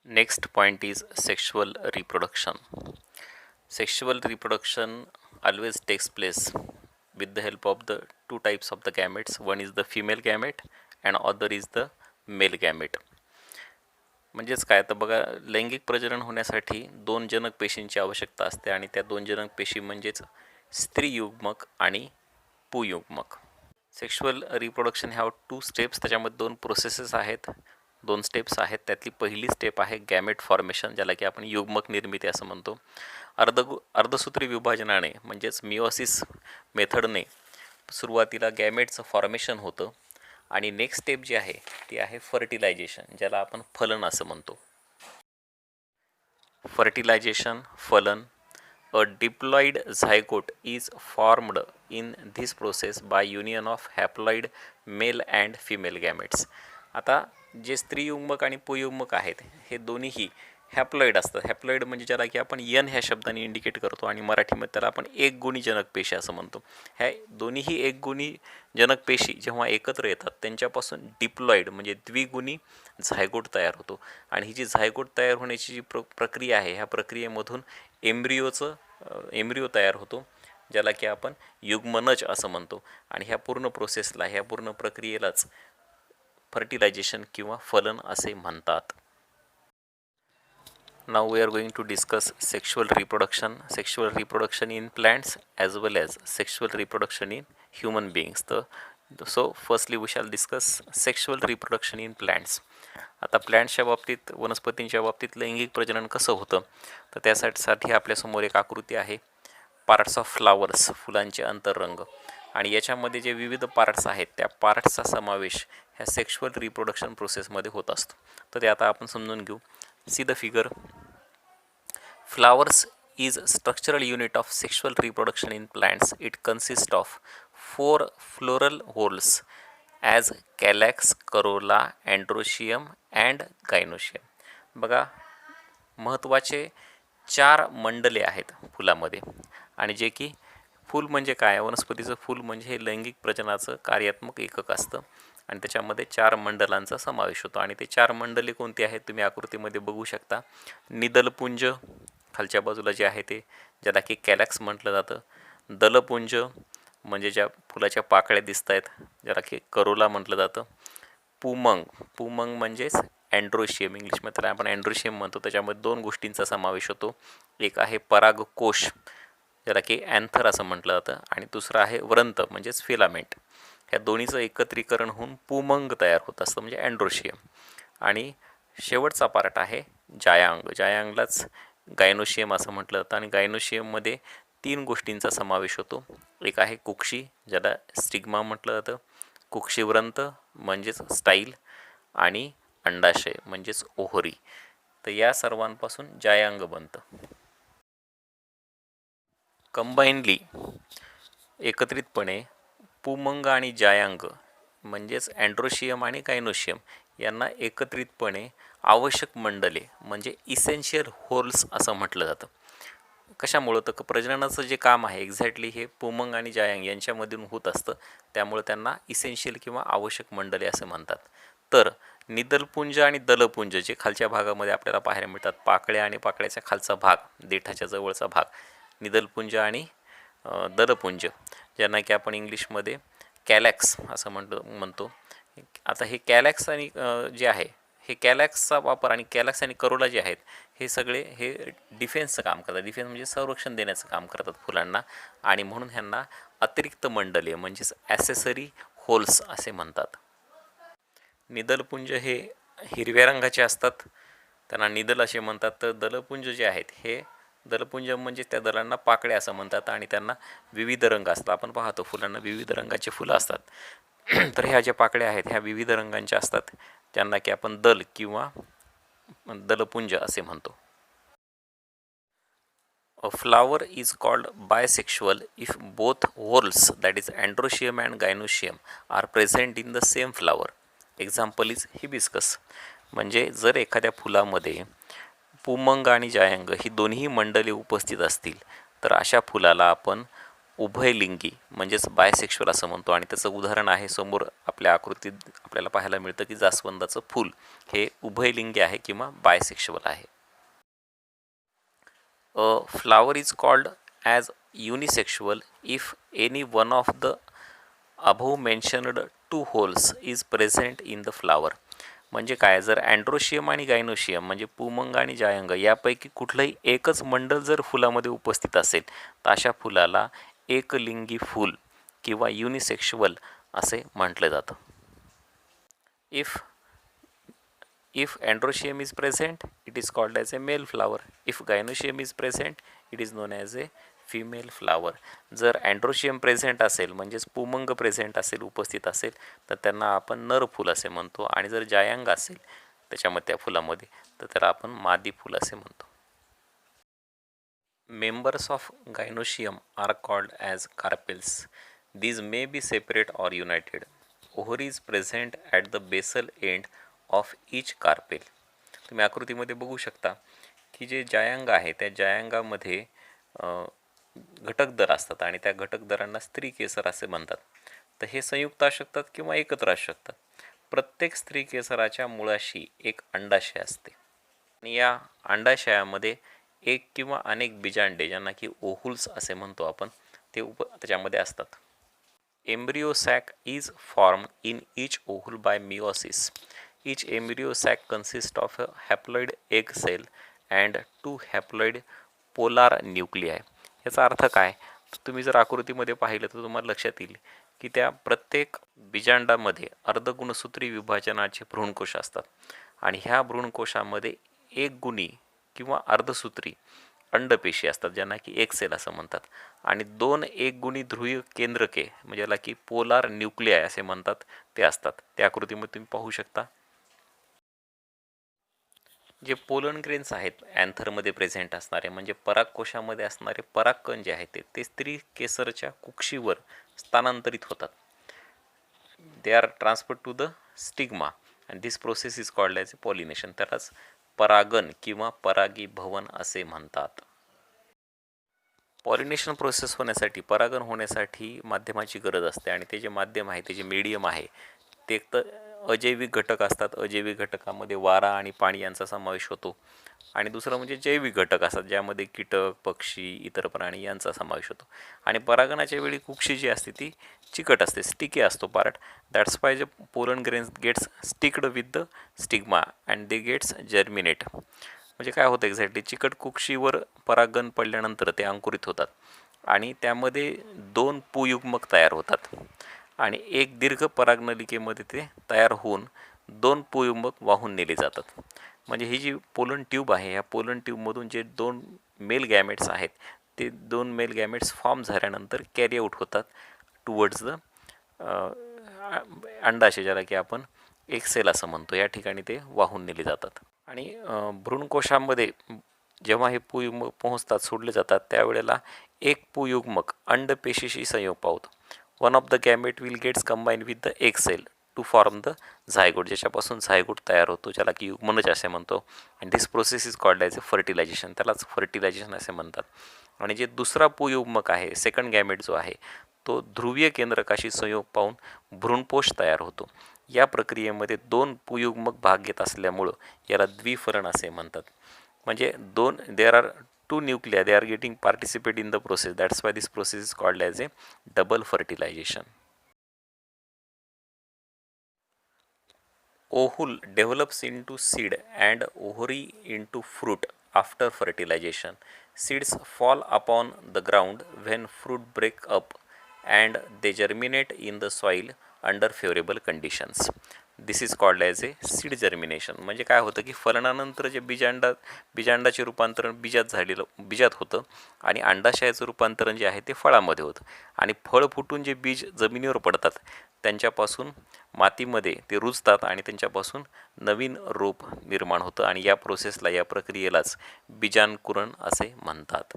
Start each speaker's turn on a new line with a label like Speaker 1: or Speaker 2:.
Speaker 1: Next point is sexual reproduction. Sexual reproduction always takes place with the help of the two types of the gametes. One is the female gamete and other is the male gamete. म्हणजेच काय तर बघा, लैंगिक प्रजनन होण्यासाठी दोन जनक पेशींची आवश्यकता असते आणि त्या दोन जनक पेशी म्हणजेच स्त्रीयुग्मक आणि पुयुग्मक. Sexual reproduction have two steps, त्याच्यामध्ये दोन प्रोसेसेस आहेत, दोन स्टेप्स आहेत. त्यातली पहिली स्टेप आहे गॅमेट फॉर्मेशन, ज्याला की आपण युग्मक निर्मिती असं म्हणतो. अर्धसूत्री विभाजनाने म्हणजेच मिओसिस मेथडने सुरुवातीला गॅमेटचं फॉर्मेशन होतं आणि नेक्स्ट स्टेप जी आहे ती आहे फर्टिलायझेशन, ज्याला आपण फलन असं म्हणतो. फर्टिलायझेशन, फलन. A diploid zygote is formed in this process by union of haploid male and female gametes. आता जे स्त्रीयुग्मक आणि पुयुग्मक आहेत हे दोन्हीही हॅप्लॉइड असतात. हॅप्लॉइड म्हणजे ज्याला की आपण यन ह्या शब्दाने इंडिकेट करतो आणि मराठीमध्ये त्याला आपण एकगुणी जनक पेशी असं म्हणतो. ह्या दोन्हीही एकगुणी जनक पेशी जेव्हा एकत्र येतात त्यांच्यापासून डिप्लॉइड म्हणजे द्विगुणी झायगोट तयार होतो आणि ही जी झायगोट तयार होण्याची जी प्रक्रिया आहे ह्या प्रक्रियेमधून एम्ब्रिओ तयार होतो, ज्याला की आपण युग्मनज असं म्हणतो आणि ह्या पूर्ण प्रोसेसला, ह्या पूर्ण प्रक्रियेलाच फर्टिलायझेशन किंवा फलन असे म्हणतात. Now we are going to discuss sexual reproduction in plants as well as sexual reproduction in human beings. So firstly we shall discuss sexual reproduction in plants. आता प्लॅन्ट्सच्या बाबतीत, वनस्पतींच्या बाबतीत लैंगिक प्रजनन कसं होतं तर त्यासाठी आपल्यासमोर एक आकृती आहे. पार्ट्स ऑफ फ्लावर्स, फुलांचे अंतररंग, आणि याच्यामध्ये जे विविध पार्ट्स आहेत त्या पार्ट्सचा समावेश ह्या सेक्शुअल रिप्रोडक्शन प्रोसेसमध्ये होत असतो. तर ते आता आपण समजून घेऊ. See the figure. Flowers is structural unit of sexual reproduction in plants. It consists of 4 floral whorls as calyx, corolla, androecium and gynoecium. बघा, महत्त्वाचे 4 मंडले आहेत फुलामध्ये आणि जे की फूल म्हणजे काय, वनस्पतीचं फूल म्हणजे हे लैंगिक प्रजनाचं कार्यात्मक एकक असतं आणि त्याच्यामध्ये 4 मंडलांचा समावेश होतो. आणि ते 4 मंडले कोणती आहेत तुम्ही आकृतीमध्ये बघू शकता. निदलपुंज खालच्या बाजूला जे आहे ते, ज्याला की कॅलॅक्स म्हटलं जातं. दलपुंज म्हणजे ज्या फुलाच्या पाकळ्या दिसत आहेत, ज्याला की करोला म्हटलं जातं. पुमंग म्हणजेच अँड्रोशियम, इंग्लिशमध्ये त्याला आपण अँड्रोशियम म्हणतो. त्याच्यामध्ये 2 गोष्टींचा समावेश होतो. एक आहे परागकोश, ज्याला की अँथर असं म्हटलं जातं, आणि दुसरं आहे व्रंत म्हणजेच फिलामेंट. ह्या दोन्हीचं एकत्रीकरण होऊन पुमंग तयार होत असतं म्हणजे अँड्रोशियम. आणि शेवटचा पार्ट आहे जायांग. जायांगलाच गायनोशियम असं म्हटलं जातं आणि गायनोशियममध्ये 3 गोष्टींचा समावेश होतो. एक आहे कुक्षी, ज्याला स्टिग्मा म्हटलं जातं, कुक्षीव्रंत म्हणजेच स्टाईल, आणि अंडाशय म्हणजेच ओहरी. तर या सर्वांपासून जायांग बनतं. कंबाईनली, एकत्रितपणे पुमंग आणि जायांग म्हणजेच अँड्रोशियम आणि गायनोशियम यांना एकत्रितपणे आवश्यक मंडले म्हणजे इसेन्शियल होल्स असं म्हटलं जातं. कशामुळं तर प्रजननाचं जे काम आहे एक्झॅक्टली हे पुमंग आणि जायांग यांच्यामधून होत असतं, त्यामुळे त्यांना इसेन्शियल किंवा आवश्यक मंडले असे म्हणतात. तर निदलपुंज आणि दलपुंज जे खालच्या भागामध्ये आपल्याला पाहायला मिळतात, पाकळ्या आणि पाकळ्याच्या खालचा भाग, देठाच्या जवळचा भाग, निदलपुंज आणि दलपुंज, ज्यांना की आपण इंग्लिशमध्ये कॅलॅक्स असं म्हणतो. आता हे कॅलॅक्स आणि जे आहे हे कॅलॅक्सचा वापर, आणि कॅलॅक्स आणि करोला जे आहेत हे सगळे हे डिफेन्सचं काम करतात. डिफेन्स म्हणजे संरक्षण देण्याचं काम करतात फुलांना, आणि म्हणून ह्यांना अतिरिक्त मंडले म्हणजेच ॲसेसरी होल्स असे म्हणतात. निदलपुंज हे हिरव्या रंगाचे असतात, त्यांना निदल असे म्हणतात. तर दलपुंज जे आहेत हे, दलपुंज म्हणजे त्या दलांना पाकळ्या असं म्हणतात आणि त्यांना विविध रंग असतात. आपण पाहतो फुलांना विविध रंगाचे फुलं असतात. तर ह्या ज्या पाकळ्या आहेत ह्या विविध रंगांच्या असतात, त्यांना की आपण दल किंवा दलपुंज असे म्हणतो. A flower is called bisexual if both whorls, that is androecium and gynoecium, are present in the same flower. Example is hibiscus. म्हणजे जर एखाद्या फुलामध्ये पुमंग आणि जायांग ही दोन्ही मंडले उपस्थित असतील तर अशा फुलाला आपण उभयलिंगी म्हणजेच बायसेक्शुअल असं म्हणतो. आणि त्याचं उदाहरण आहे समोर आपल्या आकृतीत आपल्याला पाहायला मिळतं की जास्वंदाचं फूल हे उभयलिंगी आहे किंवा बायसेक्शुअल आहे. A flower is called as unisexual if any one of the above mentioned two holes is present in the flower. म्हणजे काय, जर अँड्रोशियम आणि गायनोशियम म्हणजे पुमंग आणि जायंग यापैकी कुठलंही एकच मंडल जर फुलामध्ये उपस्थित असेल तर अशा फुलाला एकलिंगी फूल किंवा युनिसेक्शुअल असे म्हटलं जातं. If androecium is present, it is called as a male flower. If gynoecium is present, it is known as a female flower. जर अँड्रोशियम प्रेझेंट असेल म्हणजेच पुमंग प्रेझेंट असेल, उपस्थित असेल, तर त्यांना आपण नर फूल असे म्हणतो. आणि जर जायांग असेल त्याच्यामध्ये त्या फुलामध्ये तर त्याला आपण मादी फूल असे म्हणतो. Members of gynoecium are called as carpels. These may be separate or united. Ovaries present at the basal end of each carpel. तुम्ही आकृतीमध्ये बघू शकता की जे जायांग आहे त्या जायांगामध्ये घटकदर असतात आणि त्या घटकदरांना स्त्री केसर असे म्हणतात. तर हे संयुक्त असू शकतात किंवा एकत्र असू शकतात. प्रत्येक स्त्री केसराच्या मुळाशी एक अंडाशय असते आणि या अंडाशयामध्ये एक किंवा अनेक बीजांडे ज्यांना की ओहुल्स असे म्हणतो आपण ते त्याच्यामध्ये असतात. Embryo sac is formed in each ovule by meiosis. Each embryo sac consists of a haploid egg cell and two haploid polar nuclei. याचा अर्थ काय, तुम्ही जर आकृतीमध्ये पाहिलं तर तुम्हाला लक्षात येईल की त्या प्रत्येक बीजांडामध्ये अर्धगुणसूत्री विभाजनाचे भ्रूणकोश असतात आणि ह्या भ्रूणकोशामध्ये एक गुणी किंवा अर्धसूत्री अंडपेशी असतात ज्यांना की एक सेल असं म्हणतात आणि दोन एक गुणी ध्रुवीय केंद्रके म्हणजे ज्याला की पोलार न्यूक्लियाय असे म्हणतात ते असतात. त्या आकृतीमध्ये तुम्ही पाहू शकता. जे पोलन ग्रेन्स आहेत अँथरमध्ये प्रेझेंट असणारे म्हणजे परागकोशामध्ये असणारे परागकण जे आहेत ते स्त्री केसरच्या कुक्षीवर स्थानांतरित होतात. They are transferred to the stigma and this process is called as a pollination. त्यालाच परागन किंवा परागीभवन असे म्हणतात. पॉलिनेशन प्रोसेस होण्यासाठी परागन होण्यासाठी माध्यमाची गरज असते आणि ते जे माध्यम आहे ते जे मीडियम आहे ते एक तर अजैविक घटक असतात. अजैविक घटकामध्ये वारा आणि पाणी यांचा समावेश होतो आणि दुसरं म्हणजे जैविक घटक असतात ज्यामध्ये कीटक पक्षी इतर प्राणी यांचा समावेश होतो. आणि परागनाच्या वेळी कुक्षी जी असते ती चिकट असते, स्टिकी असतो पार्ट. दॅट्स वाय जे pollen grains gets sticked with the stigma and they gets germinate. म्हणजे काय होतं एक्झॅक्टली, चिकट कुक्षीवर परागन पडल्यानंतर ते अंकुरित होतात आणि त्यामध्ये दोन पुयुग्मक तयार होतात आणि एक दीर्घ परागनलिकेमध्ये ते तयार होऊन दोन पुयुग्मक वाहून नेले जातात. म्हणजे ही जी पोलन ट्यूब आहे ह्या पोलन ट्यूबमधून जे दोन मेल गॅमेट्स आहेत ते दोन मेल गॅमेट्स फॉर्म झाल्यानंतर कॅरी आऊट होतात टुवर्ड्स द अंडाशय ज्याला की आपण एक सेल असं म्हणतो. या ठिकाणी ते वाहून नेले जातात आणि भ्रूणकोशामध्ये जेव्हा हे पुयुग्मक पोहोचतात सोडले जातात त्यावेळेला एक पुयुग्मक अंडपेशीशी संयोग पावतो. One of the gamete will gets combine with the egg cell to form the zygote, ज्याच्यापासून झायगोट तयार होतो ज्याला की युग्मनज असे म्हणतो. And this process is called as a fertilisation. त्यालाच फर्टिलायझेशन असे म्हणतात. आणि जे दुसरा पुयुग्मक आहे सेकंड गॅमेट जो आहे तो ध्रुवीय केंद्रकाशी संयोग पाहून भ्रूणपोष तयार होतो. या प्रक्रियेमध्ये दोन पुयुग्मक भाग घेत असल्यामुळं याला द्विफलन असे म्हणतात. म्हणजे दोन there are two nuclei they are getting participate in the process. That's why this process is called as a double fertilization. Ovule develops into seed and ovary into fruit after fertilization. Seeds fall upon the ground when fruit break up and they germinate in the soil under favorable conditions. This is called as a seed germination. म्हणजे काय होतं की फलनानंतर जे बीजांडाचे रूपांतरण बीजात होतं आणि अंडाशयाचं रूपांतरण जे आहे ते फळामध्ये होतं आणि फळ फुटून जे बीज जमिनीवर पडतात त्यांच्यापासून मातीमध्ये ते रुजतात आणि त्यांच्यापासून नवीन रोप निर्माण होतं आणि या प्रोसेसला या प्रक्रियेलाच बीजांकुरण असे म्हणतात.